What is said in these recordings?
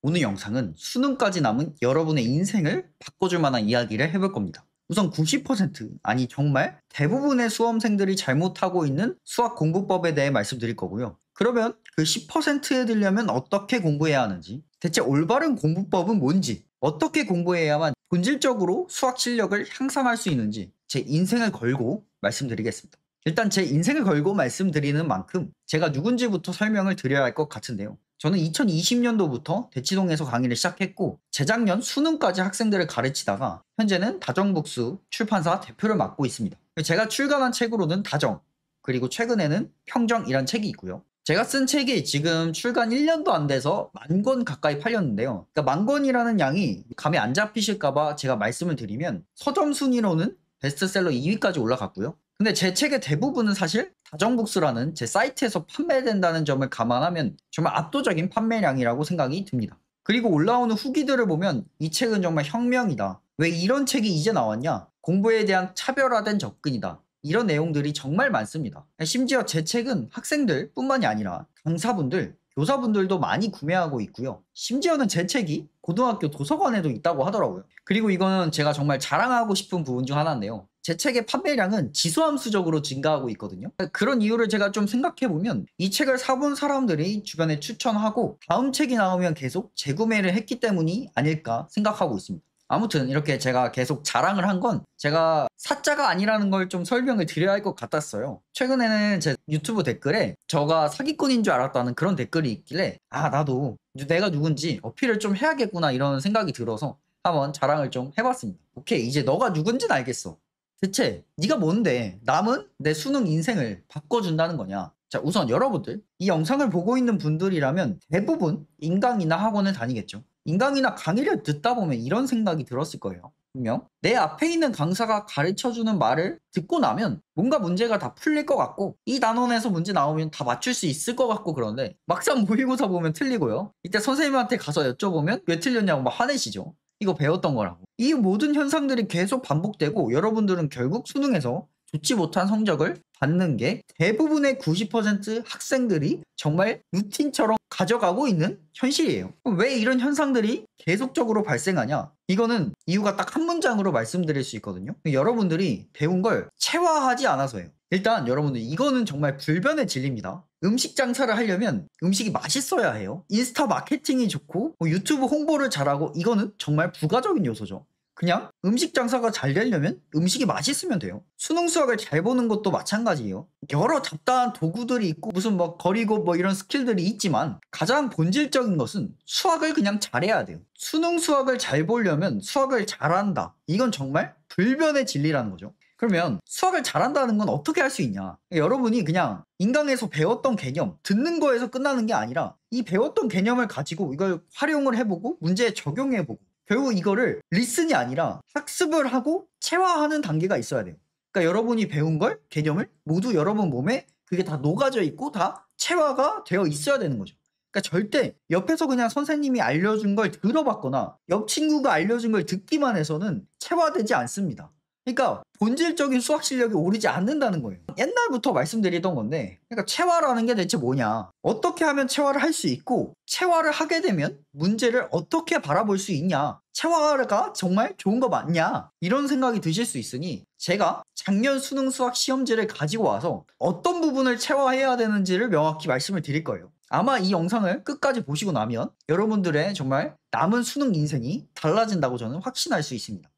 오늘 영상은 수능까지 남은 여러분의 인생을 바꿔줄 만한 이야기를 해볼 겁니다. 우선 90% 아니 정말 대부분의 수험생들이 잘못하고 있는 수학 공부법에 대해 말씀드릴 거고요. 그러면 그 10%에 들려면 어떻게 공부해야 하는지, 대체 올바른 공부법은 뭔지, 어떻게 공부해야만 본질적으로 수학 실력을 향상할 수 있는지 제 인생을 걸고 말씀드리겠습니다. 일단 제 인생을 걸고 말씀드리는 만큼 제가 누군지부터 설명을 드려야 할 것 같은데요. 저는 2020년도부터 대치동에서 강의를 시작했고 재작년 수능까지 학생들을 가르치다가 현재는 다정북스 출판사 대표를 맡고 있습니다. 제가 출간한 책으로는 다정, 그리고 최근에는 평정이란 책이 있고요. 제가 쓴 책이 지금 출간 1년도 안 돼서 10,000권 가까이 팔렸는데요. 그러니까 10,000권이라는 양이 감이 안 잡히실까봐 제가 말씀을 드리면 서점 순위로는 베스트셀러 2위까지 올라갔고요. 근데 제 책의 대부분은 사실 다정북스라는 제 사이트에서 판매된다는 점을 감안하면 정말 압도적인 판매량이라고 생각이 듭니다. 그리고 올라오는 후기들을 보면 이 책은 정말 혁명이다. 왜 이런 책이 이제 나왔냐? 공부에 대한 차별화된 접근이다. 이런 내용들이 정말 많습니다. 심지어 제 책은 학생들 뿐만이 아니라 강사분들, 교사분들도 많이 구매하고 있고요. 심지어는 제 책이 고등학교 도서관에도 있다고 하더라고요. 그리고 이거는 제가 정말 자랑하고 싶은 부분 중 하나인데요. 제 책의 판매량은 지수함수적으로 증가하고 있거든요. 그런 이유를 제가 좀 생각해보면 이 책을 사본 사람들이 주변에 추천하고 다음 책이 나오면 계속 재구매를 했기 때문이 아닐까 생각하고 있습니다. 아무튼 이렇게 제가 계속 자랑을 한 건 제가 사자가 아니라는 걸 좀 설명을 드려야 할 것 같았어요. 최근에는 제 유튜브 댓글에 저가 사기꾼인 줄 알았다는 그런 댓글이 있길래 나도 내가 누군지 어필을 좀 해야겠구나 이런 생각이 들어서 한번 자랑을 좀 해봤습니다. 오케이, 이제 너가 누군지는 알겠어. 대체 네가 뭔데 남은 내 수능 인생을 바꿔준다는 거냐? 자, 우선 여러분들 이 영상을 보고 있는 분들이라면 대부분 인강이나 학원을 다니겠죠. 인강이나 강의를 듣다 보면 이런 생각이 들었을 거예요. 분명 내 앞에 있는 강사가 가르쳐주는 말을 듣고 나면 뭔가 문제가 다 풀릴 것 같고 이 단원에서 문제 나오면 다 맞출 수 있을 것 같고, 그런데 막상 모의고사 보면 틀리고요. 이때 선생님한테 가서 여쭤보면 왜 틀렸냐고 막 화내시죠. 이거 배웠던 거라고. 이 모든 현상들이 계속 반복되고 여러분들은 결국 수능에서 좋지 못한 성적을 받는 게 대부분의 90% 학생들이 정말 루틴처럼 가져가고 있는 현실이에요. 그럼 왜 이런 현상들이 계속적으로 발생하냐? 이거는 이유가 딱 한 문장으로 말씀드릴 수 있거든요. 여러분들이 배운 걸 체화하지 않아서예요. 일단 여러분들 이거는 정말 불변의 진리입니다. 음식 장사를 하려면 음식이 맛있어야 해요. 인스타 마케팅이 좋고 유튜브 홍보를 잘하고, 이거는 정말 부가적인 요소죠. 그냥 음식 장사가 잘 되려면 음식이 맛있으면 돼요. 수능 수학을 잘 보는 것도 마찬가지예요. 여러 잡다한 도구들이 있고 무슨 거리고 이런 스킬들이 있지만 가장 본질적인 것은 수학을 그냥 잘해야 돼요. 수능 수학을 잘 보려면 수학을 잘한다. 이건 정말 불변의 진리라는 거죠. 그러면 수학을 잘한다는 건 어떻게 할 수 있냐? 여러분이 그냥 인강에서 배웠던 개념, 듣는 거에서 끝나는 게 아니라 이 배웠던 개념을 가지고 이걸 활용을 해보고 문제에 적용해보고, 결국 이거를 리슨이 아니라 학습을 하고 체화하는 단계가 있어야 돼요. 그러니까 여러분이 배운 걸, 개념을 모두 여러분 몸에 그게 다 녹아져 있고 다 체화가 되어 있어야 되는 거죠. 그러니까 절대 옆에서 그냥 선생님이 알려준 걸 들어봤거나 옆 친구가 알려준 걸 듣기만 해서는 체화되지 않습니다. 그러니까 본질적인 수학 실력이 오르지 않는다는 거예요. 옛날부터 말씀드리던 건데, 그러니까 체화라는 게 대체 뭐냐? 어떻게 하면 체화를 할 수 있고, 체화를 하게 되면 문제를 어떻게 바라볼 수 있냐? 체화가 정말 좋은 거 맞냐? 이런 생각이 드실 수 있으니 제가 작년 수능 수학 시험지를 가지고 와서 어떤 부분을 체화해야 되는지를 명확히 말씀을 드릴 거예요. 아마 이 영상을 끝까지 보시고 나면 여러분들의 정말 남은 수능 인생이 달라진다고 저는 확신할 수 있습니다.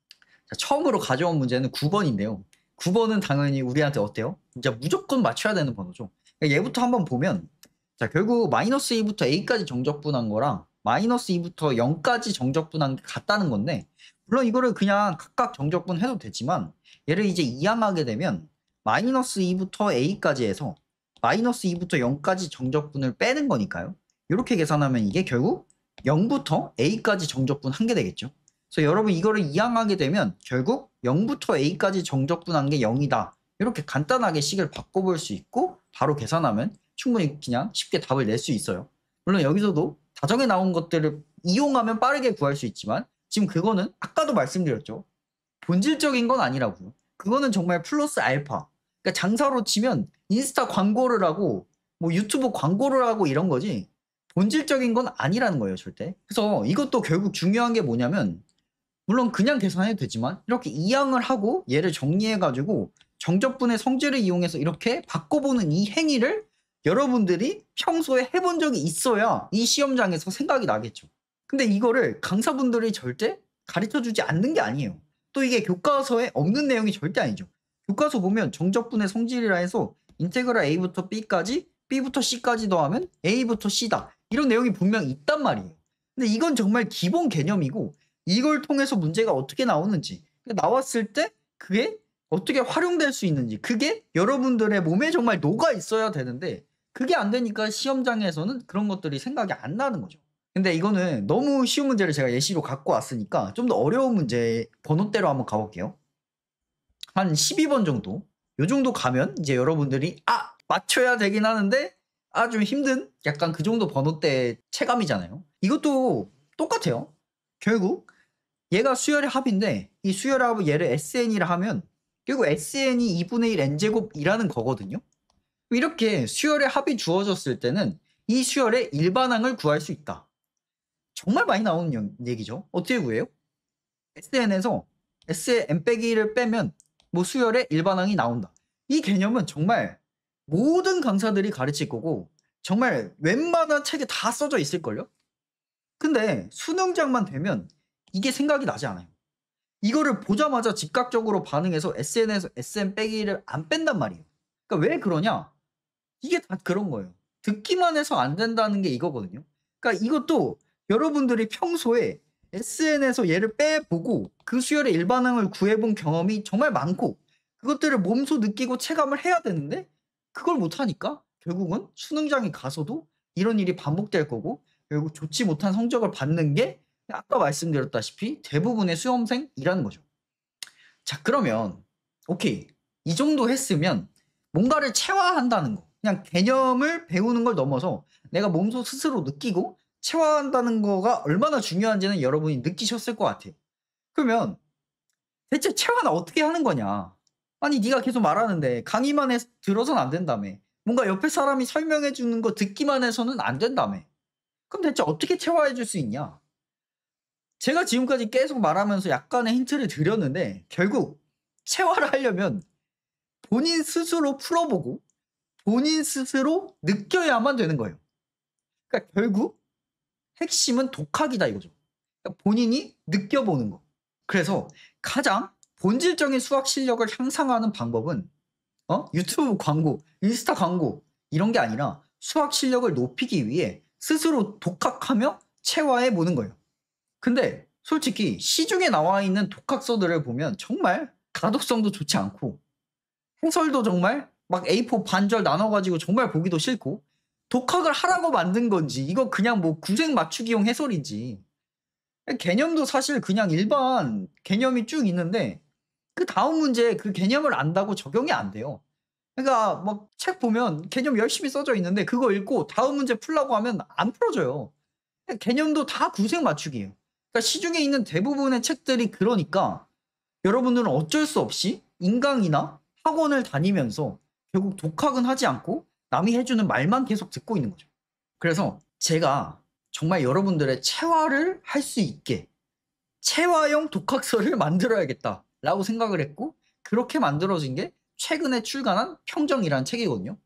자, 처음으로 가져온 문제는 9번인데요. 9번은 당연히 우리한테 어때요? 진짜 무조건 맞춰야 되는 번호죠. 그러니까 얘부터 한번 보면, 자, 결국 마이너스 2부터 A까지 정적분한 거랑 마이너스 2부터 0까지 정적분한 게 같다는 건데, 물론 이거를 그냥 각각 정적분 해도 되지만 얘를 이제 이항하게 되면 마이너스 2부터 A까지 해서 마이너스 2부터 0까지 정적분을 빼는 거니까요. 이렇게 계산하면 이게 결국 0부터 A까지 정적분 한 게 되겠죠. 그래서 여러분 이거를 이항하게 되면 결국 0부터 A까지 정적분한 게 0이다. 이렇게 간단하게 식을 바꿔볼 수 있고 바로 계산하면 충분히 그냥 쉽게 답을 낼 수 있어요. 물론 여기서도 다정에 나온 것들을 이용하면 빠르게 구할 수 있지만 지금 그거는 아까도 말씀드렸죠. 본질적인 건 아니라고요. 그거는 정말 플러스 알파. 그러니까 장사로 치면 인스타 광고를 하고 유튜브 광고를 하고 이런 거지, 본질적인 건 아니라는 거예요, 절대. 그래서 이것도 결국 중요한 게 뭐냐면 물론 그냥 계산해도 되지만 이렇게 이항을 하고 얘를 정리해 가지고 정적분의 성질을 이용해서 이렇게 바꿔보는 이 행위를 여러분들이 평소에 해본 적이 있어야 이 시험장에서 생각이 나겠죠. 근데 이거를 강사분들이 절대 가르쳐 주지 않는 게 아니에요. 또 이게 교과서에 없는 내용이 절대 아니죠. 교과서 보면 정적분의 성질이라 해서 인테그랄 a부터 b까지 b부터 c까지 더하면 a부터 c다. 이런 내용이 분명히 있단 말이에요. 근데 이건 정말 기본 개념이고 이걸 통해서 문제가 어떻게 나오는지 나왔을 때 그게 어떻게 활용될 수 있는지 그게 여러분들의 몸에 정말 녹아 있어야 되는데 그게 안 되니까 시험장에서는 그런 것들이 생각이 안 나는 거죠. 근데 이거는 너무 쉬운 문제를 제가 예시로 갖고 왔으니까 좀 더 어려운 문제 번호대로 한번 가볼게요. 한 12번 정도 요 정도 가면 이제 여러분들이 맞춰야 되긴 하는데 좀 힘든 약간 그 정도 번호대 체감이잖아요. 이것도 똑같아요. 결국 얘가 수열의 합인데 이 수열의 합을 얘를 SN이라 하면 결국 SN이 2분의 1 n제곱이라는 거거든요. 이렇게 수열의 합이 주어졌을 때는 이 수열의 일반항을 구할 수 있다. 정말 많이 나오는 얘기죠. 어떻게 구해요? SN에서 SN 빼기를 빼면 뭐 수열의 일반항이 나온다. 이 개념은 정말 모든 강사들이 가르칠 거고 정말 웬만한 책에 다 써져 있을걸요? 근데 수능장만 되면 이게 생각이 나지 않아요. 이거를 보자마자 즉각적으로 반응해서 SN에서 SN 빼기를 안 뺀단 말이에요. 그러니까 왜 그러냐? 이게 다 그런 거예요. 듣기만 해서 안 된다는 게 이거거든요. 그러니까 이것도 여러분들이 평소에 SN에서 얘를 빼보고 그 수열의 일반항을 구해본 경험이 정말 많고 그것들을 몸소 느끼고 체감을 해야 되는데 그걸 못하니까 결국은 수능장에 가서도 이런 일이 반복될 거고 결국 좋지 못한 성적을 받는 게 아까 말씀드렸다시피 대부분의 수험생이라는 거죠. 자, 그러면 오케이. 이 정도 했으면 뭔가를 체화한다는 거. 그냥 개념을 배우는 걸 넘어서 내가 몸소 스스로 느끼고 체화한다는 거가 얼마나 중요한지는 여러분이 느끼셨을 것 같아요. 그러면 대체 체화는 어떻게 하는 거냐? 아니 네가 계속 말하는데 강의만 해서 들어서는 안 된다며. 뭔가 옆에 사람이 설명해 주는 거 듣기만 해서는 안 된다며. 그럼 대체 어떻게 체화해 줄 수 있냐? 제가 지금까지 계속 말하면서 약간의 힌트를 드렸는데 결국 체화를 하려면 본인 스스로 풀어보고 본인 스스로 느껴야만 되는 거예요. 그러니까 결국 핵심은 독학이다 이거죠. 그러니까 본인이 느껴보는 거. 그래서 가장 본질적인 수학 실력을 향상하는 방법은 유튜브 광고, 인스타 광고 이런 게 아니라 수학 실력을 높이기 위해 스스로 독학하며 체화해 보는 거예요. 근데 솔직히 시중에 나와 있는 독학서들을 보면 정말 가독성도 좋지 않고 해설도 정말 막 A4 반절 나눠가지고 정말 보기도 싫고 독학을 하라고 만든 건지 이거 그냥 뭐 구색 맞추기용 해설인지 개념도 사실 그냥 일반 개념이 쭉 있는데 그 다음 문제에 그 개념을 안다고 적용이 안 돼요. 그러니까 막 책 보면 개념 열심히 써져 있는데 그거 읽고 다음 문제 풀라고 하면 안 풀어져요. 개념도 다 구색 맞추기예요. 그러니까 시중에 있는 대부분의 책들이 그러니까 여러분들은 어쩔 수 없이 인강이나 학원을 다니면서 결국 독학은 하지 않고 남이 해주는 말만 계속 듣고 있는 거죠. 그래서 제가 정말 여러분들의 체화를 할 수 있게 체화형 독학서를 만들어야겠다라고 생각을 했고 그렇게 만들어진 게 최근에 출간한 평정이라는 책이거든요.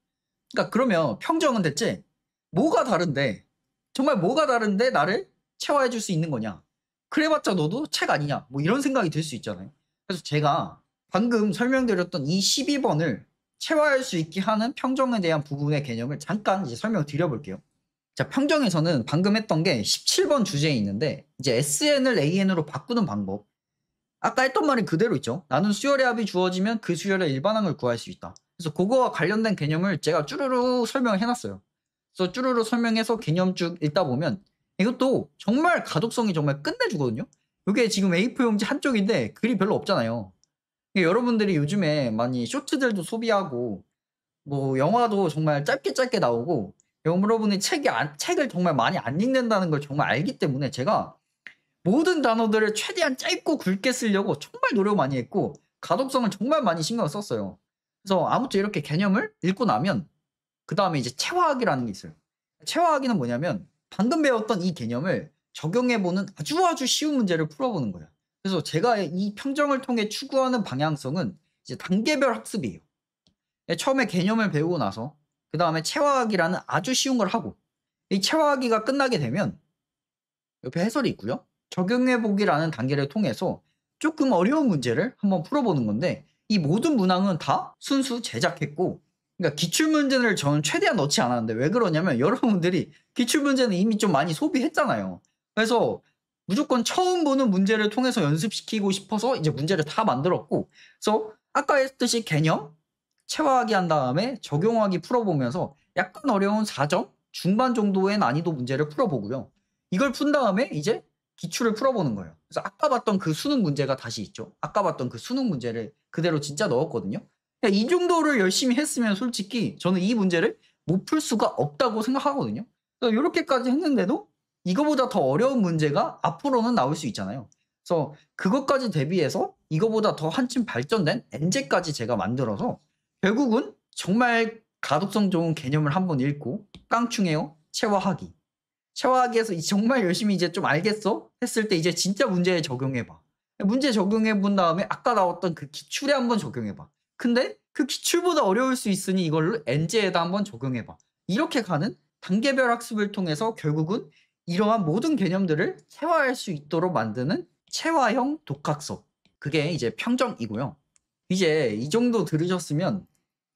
그러니까 그러면 평정은 대체 뭐가 다른데 정말 뭐가 다른데 나를 체화해 줄 수 있는 거냐? 그래봤자 너도 책 아니냐? 뭐 이런 생각이 들 수 있잖아요. 그래서 제가 방금 설명드렸던 이 12번을 체화할 수 있게 하는 평정에 대한 부분의 개념을 잠깐 이제 설명드려볼게요. 자, 평정에서는 방금 했던 게 17번 주제에 있는데 이제 SN을 AN으로 바꾸는 방법. 아까 했던 말이 그대로 있죠. 나는 수열의 합이 주어지면 그 수열의 일반항을 구할 수 있다. 그래서 그거와 관련된 개념을 제가 쭈루루 설명을 해놨어요. 그래서 쭈루루 설명해서 개념 쭉 읽다 보면 이것도 정말 가독성이 정말 끝내주거든요. 이게 지금 A4 용지 한쪽인데 글이 별로 없잖아요. 여러분들이 요즘에 많이 쇼트들도 소비하고 뭐 영화도 정말 짧게 짧게 나오고 여러분이 책을 정말 많이 안 읽는다는 걸 정말 알기 때문에 제가 모든 단어들을 최대한 짧고 굵게 쓰려고 정말 노력 많이 했고 가독성을 정말 많이 신경을 썼어요. 그래서 아무튼 이렇게 개념을 읽고 나면 그 다음에 이제 체화하기라는 게 있어요. 체화하기는 뭐냐면 방금 배웠던 이 개념을 적용해보는 아주 쉬운 문제를 풀어보는 거예요. 그래서 제가 이 평정을 통해 추구하는 방향성은 이제 단계별 학습이에요. 처음에 개념을 배우고 나서 그 다음에 체화하기라는 아주 쉬운 걸 하고, 이 체화하기가 끝나게 되면 옆에 해설이 있고요. 적용해보기라는 단계를 통해서 조금 어려운 문제를 한번 풀어보는 건데, 이 모든 문항은 다 순수 제작했고, 그러니까 기출문제를 저는 최대한 넣지 않았는데, 왜 그러냐면 여러분들이 기출문제는 이미 좀 많이 소비했잖아요. 그래서 무조건 처음 보는 문제를 통해서 연습시키고 싶어서 이제 문제를 다 만들었고, 그래서 아까 했듯이 개념, 체화하기 한 다음에 적용하기 풀어보면서 약간 어려운 4점 중반 정도의 난이도 문제를 풀어보고요. 이걸 푼 다음에 이제 기출을 풀어보는 거예요. 그래서 아까 봤던 그 수능 문제가 다시 있죠. 아까 봤던 그 수능 문제를 그대로 진짜 넣었거든요. 이 정도를 열심히 했으면 솔직히 저는 이 문제를 못 풀 수가 없다고 생각하거든요. 그래서 이렇게까지 했는데도 이거보다 더 어려운 문제가 앞으로는 나올 수 있잖아요. 그래서 그것까지 대비해서 이거보다 더 한층 발전된 엔제까지 제가 만들어서 결국은 정말 가독성 좋은 개념을 한번 읽고 깡충해요. 체화하기. 체화하기에서 정말 열심히 이제 좀 알겠어? 했을 때 이제 진짜 문제에 적용해봐. 문제 적용해본 다음에 아까 나왔던 그 기출에 한번 적용해봐. 근데 그 기출보다 어려울 수 있으니 이걸로 엔제에다 한번 적용해봐. 이렇게 가는 단계별 학습을 통해서 결국은 이러한 모든 개념들을 체화할 수 있도록 만드는 체화형 독학서. 그게 이제 평정이고요. 이제 이 정도 들으셨으면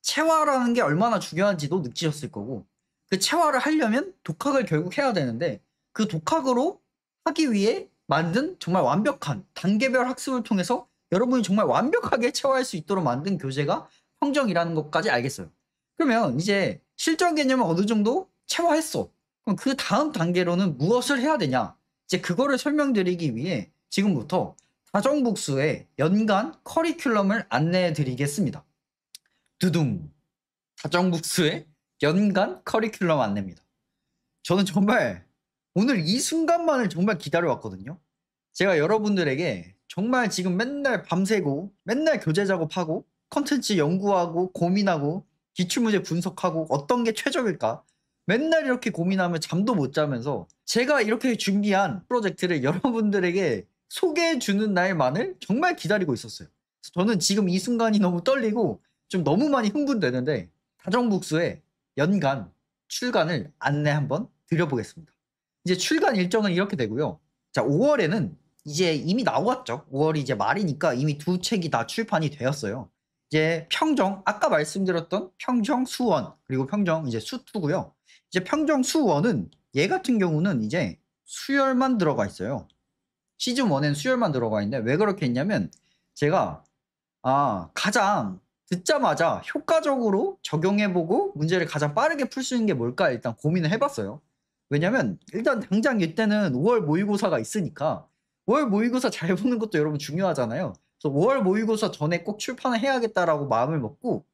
체화라는 게 얼마나 중요한지도 느끼셨을 거고, 그 체화를 하려면 독학을 결국 해야 되는데, 그 독학으로 하기 위해 만든 정말 완벽한 단계별 학습을 통해서 여러분이 정말 완벽하게 체화할 수 있도록 만든 교재가 평정이라는 것까지 알겠어요. 그러면 이제 실전 개념을 어느 정도 체화했어. 그럼 그 다음 단계로는 무엇을 해야 되냐? 이제 그거를 설명드리기 위해 지금부터 다정북수의 연간 커리큘럼을 안내해 드리겠습니다. 두둥. 다정북수의 연간 커리큘럼 안내입니다. 저는 정말 오늘 이 순간만을 정말 기다려왔거든요. 제가 여러분들에게 정말 지금 맨날 밤새고 맨날 교재 작업하고 컨텐츠 연구하고 고민하고 기출문제 분석하고 어떤 게 최적일까 맨날 이렇게 고민하며 잠도 못 자면서 제가 이렇게 준비한 프로젝트를 여러분들에게 소개해 주는 날만을 정말 기다리고 있었어요. 저는 지금 이 순간이 너무 떨리고 좀 너무 많이 흥분되는데 다정북수의 연간 출간을 안내 한번 드려보겠습니다. 이제 출간 일정은 이렇게 되고요. 자, 5월에는 이제 이미 나왔죠. 5월이 이제 말이니까 이미 두 책이 다 출판이 되었어요. 이제 평정, 아까 말씀드렸던 평정 수원, 그리고 평정 이제 수2고요. 이제 평정 수원은 얘 같은 경우는 이제 수열만 들어가 있어요. 시즌 1엔 수열만 들어가 있는데 왜 그렇게 했냐면 제가 가장 듣자마자 효과적으로 적용해보고 문제를 가장 빠르게 풀 수 있는 게 뭘까 일단 고민을 해봤어요. 왜냐면 일단 당장 이때는 5월 모의고사가 있으니까 5월 모의고사 잘 보는 것도 여러분 중요하잖아요. 그래서 5월 모의고사 전에 꼭 출판을 해야겠다라고 마음을 먹고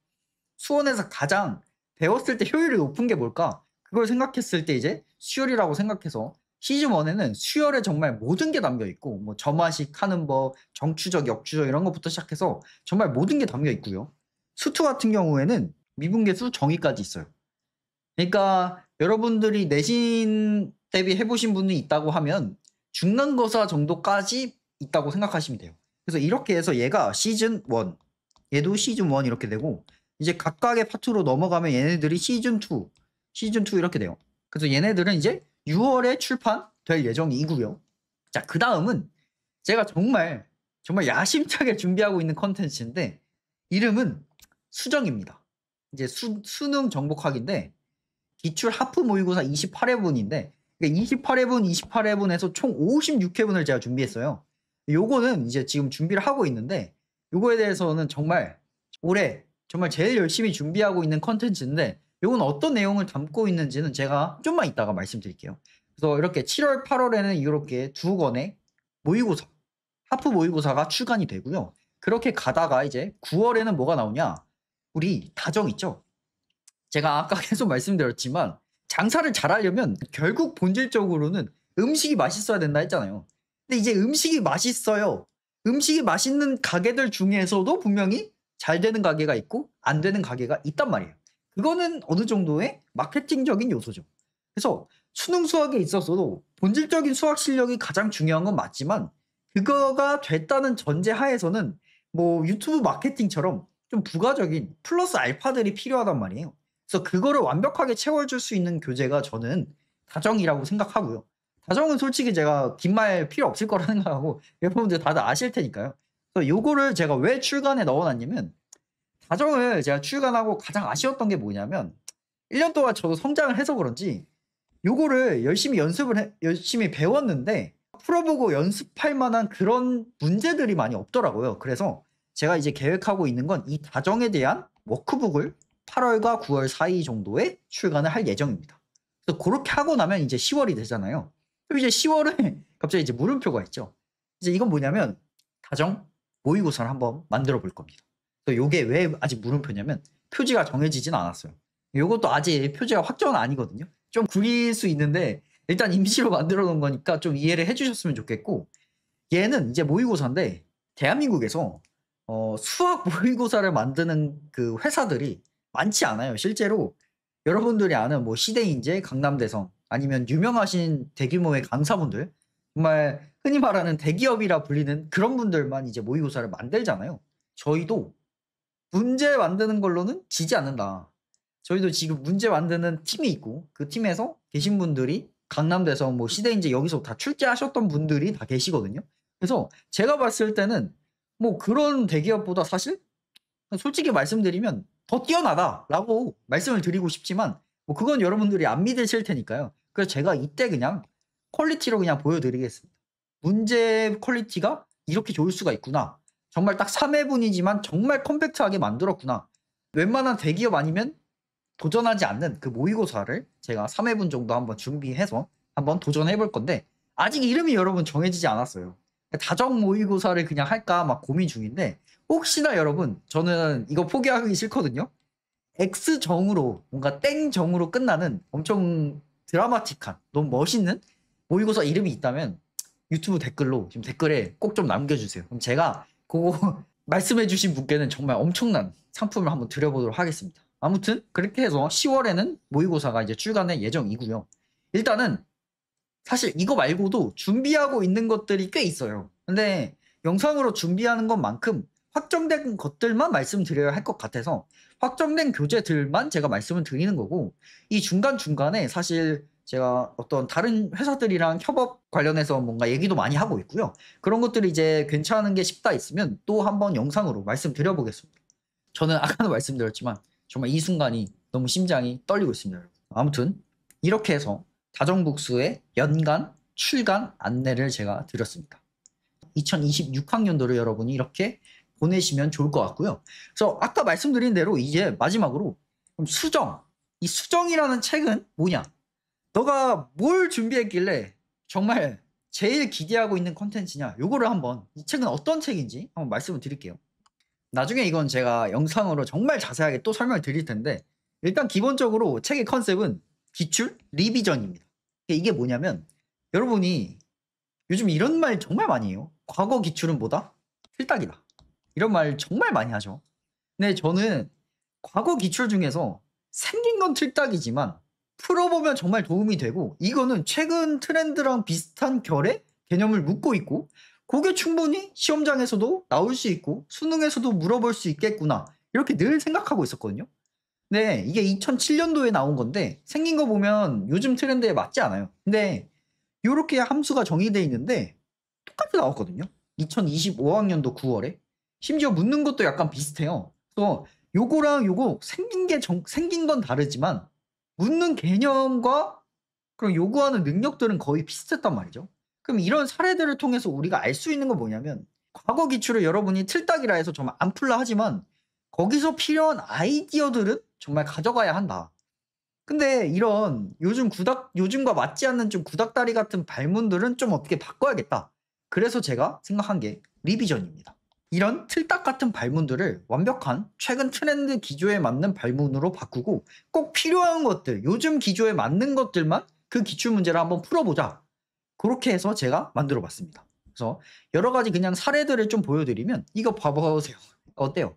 수원에서 가장 배웠을 때 효율이 높은 게 뭘까? 그걸 생각했을 때 이제 수열이라고 생각해서 시즌 1에는 수열에 정말 모든 게 담겨 있고 뭐 점화식 하는 법, 정추적, 역추적 이런 것부터 시작해서 정말 모든 게 담겨 있고요. 수2 같은 경우에는 미분계수 정의까지 있어요. 그러니까 여러분들이 내신 대비 해보신 분이 있다고 하면 중간고사 정도까지 있다고 생각하시면 돼요. 그래서 이렇게 해서 얘가 시즌 1, 얘도 시즌 1 이렇게 되고 이제 각각의 파트로 넘어가면 얘네들이 시즌 2 이렇게 돼요. 그래서 얘네들은 이제 6월에 출판될 예정이고요. 자, 그 다음은 제가 정말 야심차게 준비하고 있는 컨텐츠인데 이름은 수정입니다. 이제 수능 정복학인데 기출 하프 모의고사 28회분인데 28회분에서 총 56회분을 제가 준비했어요. 요거는 이제 지금 준비를 하고 있는데 요거에 대해서는 정말 올해 정말 제일 열심히 준비하고 있는 컨텐츠인데 요건 어떤 내용을 담고 있는지는 제가 좀만 이따가 말씀드릴게요. 그래서 이렇게 7월, 8월에는 이렇게 두 권의 모의고사, 하프 모의고사가 출간이 되고요. 그렇게 가다가 이제 9월에는 뭐가 나오냐? 우리 다정 있죠? 제가 아까 계속 말씀드렸지만 장사를 잘하려면 결국 본질적으로는 음식이 맛있어야 된다 했잖아요. 근데 이제 음식이 맛있어요. 음식이 맛있는 가게들 중에서도 분명히 잘 되는 가게가 있고 안 되는 가게가 있단 말이에요. 그거는 어느 정도의 마케팅적인 요소죠. 그래서 수능 수학에 있어서도 본질적인 수학 실력이 가장 중요한 건 맞지만 그거가 됐다는 전제 하에서는 뭐 유튜브 마케팅처럼 좀 부가적인 플러스 알파들이 필요하단 말이에요. 그래서 그거를 완벽하게 채워줄 수 있는 교재가 저는 다정이라고 생각하고요. 다정은 솔직히 제가 긴 말 필요 없을 거라 생각하고 여러분들 다들 아실 테니까요. 그래서 요거를 제가 왜 출간에 넣어 놨냐면 다정을 제가 출간하고 가장 아쉬웠던 게 뭐냐면 1년 동안 저도 성장을 해서 그런지 요거를 열심히 연습을 열심히 배웠는데 풀어보고 연습할 만한 그런 문제들이 많이 없더라고요. 그래서 제가 이제 계획하고 있는 건 이 다정에 대한 워크북을 8 월과 9월 사이 정도에 출간을 할 예정입니다. 그래서 고렇게 하고 나면 이제 10 월이 되잖아요. 그럼 이제 10 월에 갑자기 이제 물음표가 있죠. 이제 이건 뭐냐면 다정 모의고사를 한번 만들어 볼 겁니다. 그래서 요게 왜 아직 물음표냐면 표지가 정해지진 않았어요. 요것도 아직 표지가 확정은 아니거든요. 좀 구릴 수 있는데 일단 임시로 만들어 놓은 거니까 좀 이해를 해 주셨으면 좋겠고 얘는 이제 모의고사인데 대한민국에서 수학 모의고사를 만드는 그 회사들이 많지 않아요. 실제로 여러분들이 아는 뭐 시대인재, 강남대성 아니면 유명하신 대규모의 강사분들 정말 흔히 말하는 대기업이라 불리는 그런 분들만 이제 모의고사를 만들잖아요. 저희도 문제 만드는 걸로는 지지 않는다. 저희도 지금 문제 만드는 팀이 있고 그 팀에서 계신 분들이 강남대성 뭐 시대인재 여기서 다 출제하셨던 분들이 다 계시거든요. 그래서 제가 봤을 때는 뭐 그런 대기업보다 사실 솔직히 말씀드리면 더 뛰어나다라고 말씀을 드리고 싶지만 뭐 그건 여러분들이 안 믿으실 테니까요. 그래서 제가 이때 그냥 퀄리티로 그냥 보여드리겠습니다. 문제 퀄리티가 이렇게 좋을 수가 있구나. 정말 딱 3회분이지만 정말 컴팩트하게 만들었구나. 웬만한 대기업 아니면 도전하지 않는 그 모의고사를 제가 3회분 정도 한번 준비해서 한번 도전해 볼 건데 아직 이름이 여러분 정해지지 않았어요. 다정 모의고사를 그냥 할까 막 고민 중인데 혹시나 여러분 저는 이거 포기하기 싫거든요. X정으로 뭔가 땡정으로 끝나는 엄청 드라마틱한 너무 멋있는 모의고사 이름이 있다면 유튜브 댓글로 지금 댓글에 꼭 좀 남겨주세요. 그럼 제가 그거 말씀해 주신 분께는 정말 엄청난 상품을 한번 드려보도록 하겠습니다. 아무튼 그렇게 해서 10월에는 모의고사가 이제 출간할 예정이고요. 일단은 사실 이거 말고도 준비하고 있는 것들이 꽤 있어요. 근데 영상으로 준비하는 것만큼 확정된 것들만 말씀드려야 할 것 같아서 확정된 교재들만 제가 말씀을 드리는 거고 이 중간중간에 사실 제가 어떤 다른 회사들이랑 협업 관련해서 뭔가 얘기도 많이 하고 있고요. 그런 것들이 이제 괜찮은 게 싶다 있으면 또 한번 영상으로 말씀드려 보겠습니다. 저는 아까도 말씀드렸지만 정말 이 순간이 너무 심장이 떨리고 있습니다. 여러분. 아무튼 이렇게 해서 다정북수의 연간 출간 안내를 제가 드렸습니다. 2026학년도를 여러분이 이렇게 보내시면 좋을 것 같고요. 그래서 아까 말씀드린 대로 이제 마지막으로 수정. 이 수정이라는 책은 뭐냐? 너가 뭘 준비했길래 정말 제일 기대하고 있는 컨텐츠냐? 요거를 한번 이 책은 어떤 책인지 한번 말씀을 드릴게요. 나중에 이건 제가 영상으로 정말 자세하게 또 설명을 드릴 텐데 일단 기본적으로 책의 컨셉은 기출 리비전입니다. 이게 뭐냐면 여러분이 요즘 이런 말 정말 많이 해요. 과거 기출은 뭐다? 틀딱이다. 이런 말 정말 많이 하죠. 근데 저는 과거 기출 중에서 생긴 건 틀딱이지만 풀어보면 정말 도움이 되고 이거는 최근 트렌드랑 비슷한 결의 개념을 묻고 있고 그게 충분히 시험장에서도 나올 수 있고 수능에서도 물어볼 수 있겠구나 이렇게 늘 생각하고 있었거든요. 네, 이게 2007년도에 나온 건데 생긴 거 보면 요즘 트렌드에 맞지 않아요. 근데 요렇게 함수가 정의되어 있는데 똑같이 나왔거든요. 2025학년도 9월에 심지어 묻는 것도 약간 비슷해요. 그래서 요거랑 요거 생긴 건 다르지만 묻는 개념과 그럼 요구하는 능력들은 거의 비슷했단 말이죠. 그럼 이런 사례들을 통해서 우리가 알 수 있는 건 뭐냐면 과거 기출을 여러분이 틀딱이라 해서 정말 안 풀라 하지만 거기서 필요한 아이디어들은 정말 가져가야 한다. 근데 이런 요즘과 맞지 않는 좀 구닥다리 같은 발문들은 좀 어떻게 바꿔야겠다. 그래서 제가 생각한 게 리비전입니다. 이런 틀딱 같은 발문들을 완벽한 최근 트렌드 기조에 맞는 발문으로 바꾸고 꼭 필요한 것들, 요즘 기조에 맞는 것들만 그 기출 문제를 한번 풀어보자. 그렇게 해서 제가 만들어 봤습니다. 그래서 여러 가지 그냥 사례들을 좀 보여드리면 이거 봐보세요. 어때요?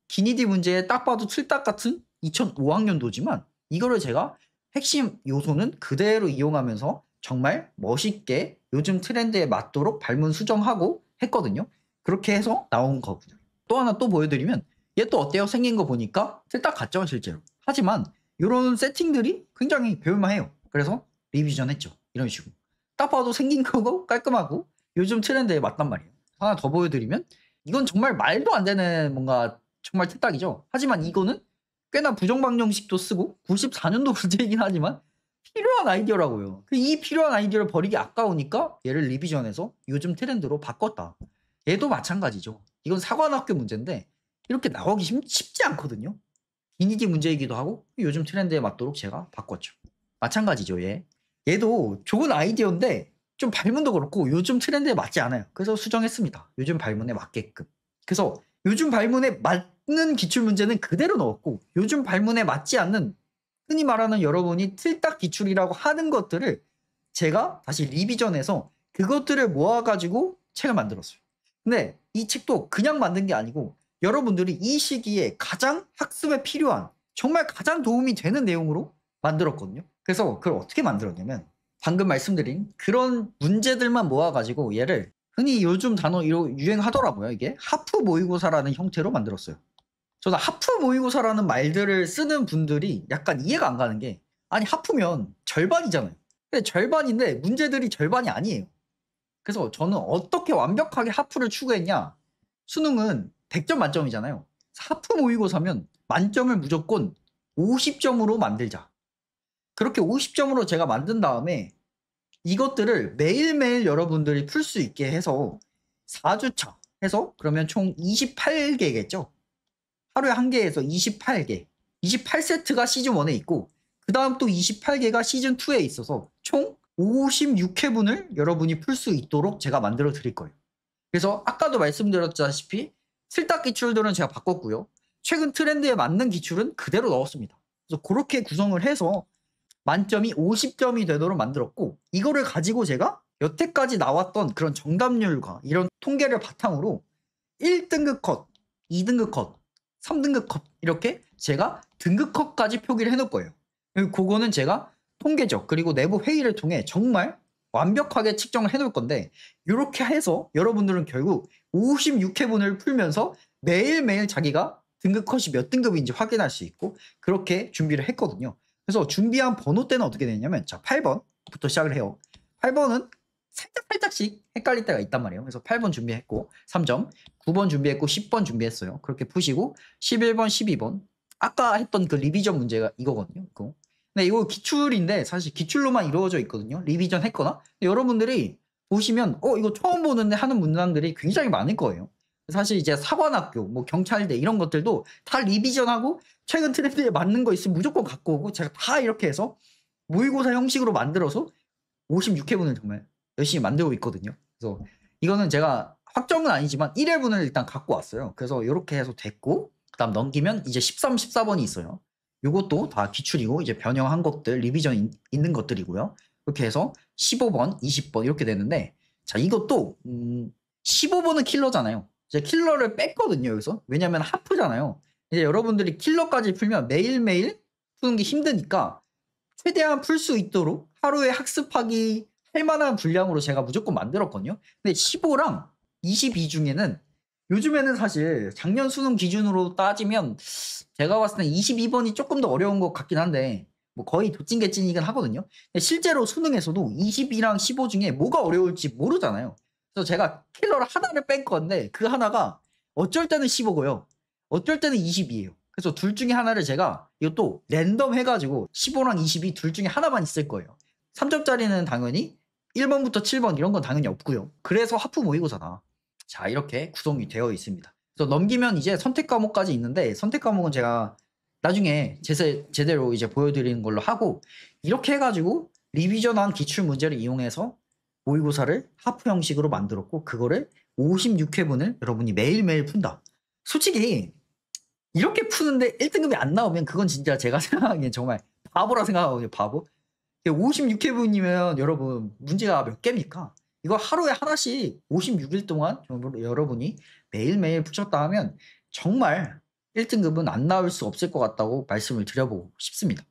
기니디 문제에 딱 봐도 틀딱 같은 2005학년도지만 이거를 제가 핵심 요소는 그대로 이용하면서 정말 멋있게 요즘 트렌드에 맞도록 발문 수정하고 했거든요. 그렇게 해서 나온 거거든요. 또 하나 또 보여드리면 얘 또 어때요? 생긴 거 보니까 틀딱 같죠 실제로. 하지만 이런 세팅들이 굉장히 배울만해요. 그래서 리비전 했죠. 이런 식으로. 딱 봐도 생긴 거고 깔끔하고 요즘 트렌드에 맞단 말이에요. 하나 더 보여드리면 이건 정말 말도 안 되는 뭔가 정말 틀딱이죠. 하지만 이거는 꽤나 부정방정식도 쓰고 94년도 문제이긴 하지만 필요한 아이디어라고요. 이 필요한 아이디어를 버리기 아까우니까 얘를 리비전해서 요즘 트렌드로 바꿨다. 얘도 마찬가지죠. 이건 사관학교 문제인데 이렇게 나오기 쉽지 않거든요. 이니지 문제이기도 하고 요즘 트렌드에 맞도록 제가 바꿨죠. 마찬가지죠 얘. 얘도 좋은 아이디어인데 좀 발문도 그렇고 요즘 트렌드에 맞지 않아요. 그래서 수정했습니다. 요즘 발문에 맞게끔. 그래서 요즘 발문에 맞는 기출문제는 그대로 넣었고 요즘 발문에 맞지 않는 흔히 말하는 여러분이 틀딱 기출이라고 하는 것들을 제가 다시 리비전해서 그것들을 모아가지고 책을 만들었어요. 근데 이 책도 그냥 만든 게 아니고 여러분들이 이 시기에 가장 학습에 필요한 정말 가장 도움이 되는 내용으로 만들었거든요. 그래서 그걸 어떻게 만들었냐면 방금 말씀드린 그런 문제들만 모아가지고 얘를 흔히 요즘 단어 유행하더라고요. 이게 하프 모의고사라는 형태로 만들었어요. 저는 하프 모의고사라는 말들을 쓰는 분들이 약간 이해가 안 가는 게 아니 하프면 절반이잖아요. 근데 절반인데 문제들이 절반이 아니에요. 그래서 저는 어떻게 완벽하게 하프를 추구했냐. 수능은 100점 만점이잖아요. 하프 모의고사면 만점을 무조건 50점으로 만들자. 그렇게 50점으로 제가 만든 다음에 이것들을 매일매일 여러분들이 풀 수 있게 해서 4주차 해서 그러면 총 28개겠죠. 하루에 한 개에서 28개. 28세트가 시즌 1에 있고 그 다음 또 28개가 시즌 2에 있어서 총 56회분을 여러분이 풀 수 있도록 제가 만들어 드릴 거예요. 그래서 아까도 말씀드렸다시피 틀딱 기출들은 제가 바꿨고요. 최근 트렌드에 맞는 기출은 그대로 넣었습니다. 그래서 그렇게 구성을 해서 만점이 50점이 되도록 만들었고 이거를 가지고 제가 여태까지 나왔던 그런 정답률과 이런 통계를 바탕으로 1등급 컷, 2등급 컷, 3등급 컷 이렇게 제가 등급 컷까지 표기를 해놓을 거예요. 그거는 제가 통계적 그리고 내부 회의를 통해 정말 완벽하게 측정을 해놓을 건데 이렇게 해서 여러분들은 결국 56회분을 풀면서 매일매일 자기가 등급 컷이 몇 등급인지 확인할 수 있고 그렇게 준비를 했거든요. 그래서 준비한 번호대는 어떻게 되냐면 자 8번부터 시작을 해요. 8번은 살짝씩 헷갈릴 때가 있단 말이에요. 그래서 8번 준비했고 3점, 9번 준비했고 10번 준비했어요. 그렇게 푸시고 11번, 12번 아까 했던 그 리비전 문제가 이거거든요. 이거. 근데 이거 기출인데 사실 기출로만 이루어져 있거든요. 리비전 했거나 여러분들이 보시면 이거 처음 보는데 하는 문장들이 굉장히 많을 거예요. 사실 이제 사관학교, 뭐 경찰대 이런 것들도 다 리비전하고 최근 트렌드에 맞는 거 있으면 무조건 갖고 오고 제가 다 이렇게 해서 모의고사 형식으로 만들어서 56회분을 정말 열심히 만들고 있거든요. 그래서 이거는 제가 확정은 아니지만 1회분을 일단 갖고 왔어요. 그래서 이렇게 해서 됐고 그다음 넘기면 이제 13, 14번이 있어요. 요것도 다 기출이고 이제 변형한 것들 리비전 있는 것들이고요. 이렇게 해서 15번, 20번 이렇게 되는데 자 이것도 15번은 킬러잖아요. 이제 킬러를 뺐거든요 여기서. 왜냐면 하프잖아요. 이제 여러분들이 킬러까지 풀면 매일매일 푸는 게 힘드니까 최대한 풀 수 있도록 하루에 학습하기 할 만한 분량으로 제가 무조건 만들었거든요. 근데 15랑 22 중에는 요즘에는 사실 작년 수능 기준으로 따지면 제가 봤을 때 22번이 조금 더 어려운 것 같긴 한데 뭐 거의 도찐개찐이긴 하거든요. 근데 실제로 수능에서도 22랑 15 중에 뭐가 어려울지 모르잖아요. 그래서 제가 킬러를 하나를 뺀 건데 그 하나가 어쩔 때는 15고요. 어쩔 때는 22예요. 그래서 둘 중에 하나를 제가 이것도 랜덤 해가지고 15랑 22 둘 중에 하나만 있을 거예요. 3점짜리는 당연히 1번부터 7번 이런 건 당연히 없고요. 그래서 하프 모의고사다. 자 이렇게 구성이 되어 있습니다. 그래서 넘기면 이제 선택 과목까지 있는데 선택 과목은 제가 나중에 제대로 이제 보여드리는 걸로 하고 이렇게 해가지고 리비전한 기출 문제를 이용해서 모의고사를 하프 형식으로 만들었고 그거를 56회분을 여러분이 매일매일 푼다. 솔직히 이렇게 푸는데 1등급이 안 나오면 그건 진짜 제가 생각하기엔 정말 바보라 생각하거든요. 바보. 56회분이면 여러분 문제가 몇 개입니까? 이거 하루에 하나씩 56일 동안 여러분이 매일매일 푸셨다 하면 정말 1등급은 안 나올 수 없을 것 같다고 말씀을 드려보고 싶습니다.